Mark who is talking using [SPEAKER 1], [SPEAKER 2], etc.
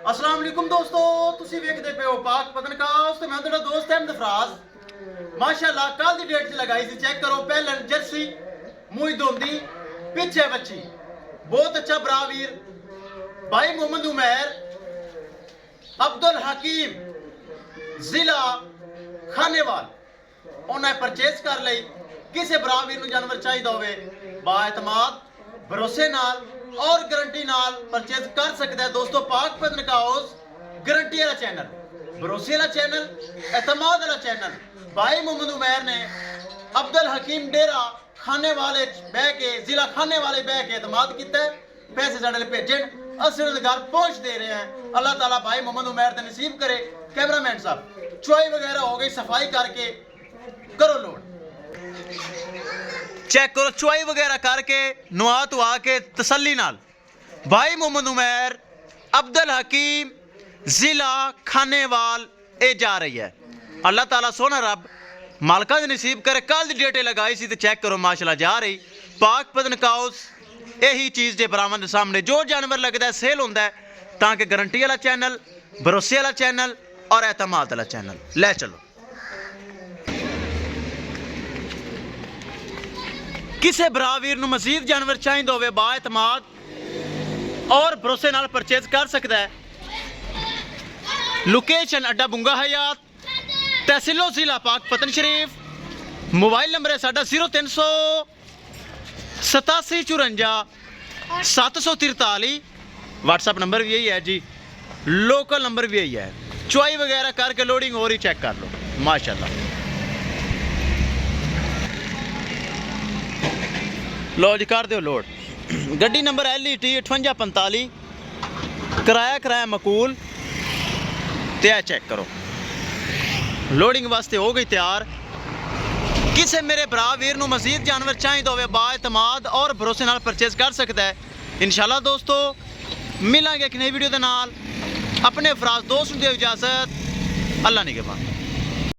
[SPEAKER 1] अस्सलाम वालेकुम दोस्तों, तुसी वेखदे पे हो पाक पतनकास ते मैं तेरा दोस्त अहमद फराज। माशाअल्लाह कल दी डेट च लगाई सी, चेक करो। पहले जर्सी मुई दोंदी पीछे बच्ची, बहुत अच्छा ब्रावीर भाई मोहम्मद उमैर अब्दुल हकीम जिला खानेवाल उन्हें परचेज कर लई। किसी ब्रावीर नूं जानवर चाहिए होवे बाएतमाद भरोसे नाल और गारंटी नाल परचेज कर सकता है। दोस्तों पाक पतनकास गारंटी वाला चैनल, भरोसे वाला चैनल, एतमाद वाला चैनल। भाई मोहम्मद उमैर ने अब्दुल हकीम डेरा खाने वाले बह के जिला खाने वाले बह के एतमाद किया, पैसे साढ़े भेजन असर घर पहुंच दे रहे हैं। अल्लाह ताला भाई मोहम्मद उमैर ते नसीब करे। कैमरामैन साहब चुआई वगैरह हो गई, सफाई करके करो लोड, चेक करो चुआई वगैरह करके नुआ धुआ के तसल्ली नाल भाई मोहम्मद उमैर अब्दुल हकीम जिला खानेवाल ए जा रही है। अल्लाह ताला सोना रब मालका दे नसीब करे। कल दी डेट लगाई सी ते चेक करो माशाल्लाह जा रही। पाक पतनकास यही चीज़ जे बरामद सामने जो जानवर लगता है सेल होंदा है, ताकि गारंटी वाला चैनल, भरोसे वाला चैनल और एतमाद वाला चैनल। ले चलो किसी बरावीर नूं मजीद जानवर चाहिए होवे बाएतमाद और भरोसे नाल परचेज कर सकता है। लोकेशन अड्डा बुंगा हयात, तहसीलो जिला पाक पतन शरीफ। मोबाइल नंबर है साडा 0387 54 743। व्हाट्सअप नंबर भी यही है जी, लोकल नंबर भी यही है। चुआई वगैरह करके लोडिंग हो रही, चेक कर लो माशाल्लाह। लो जी कर दो लोड। गड्डी नंबर LET 5845, किराया मकूल ते चेक करो लोडिंग वास्ते हो गई तैयार। किसी मेरे भरा वीर नूं मजीद जानवर चाहिए होवे बाएतमाद और भरोसे नाल परचेज कर सकता है। इंशाल्लाह दोस्तों मिलांगे एक नई वीडियो दे नाल। अपने फराज दोस्त नूं दिओ इजाजत। अल्लाह निगहबान।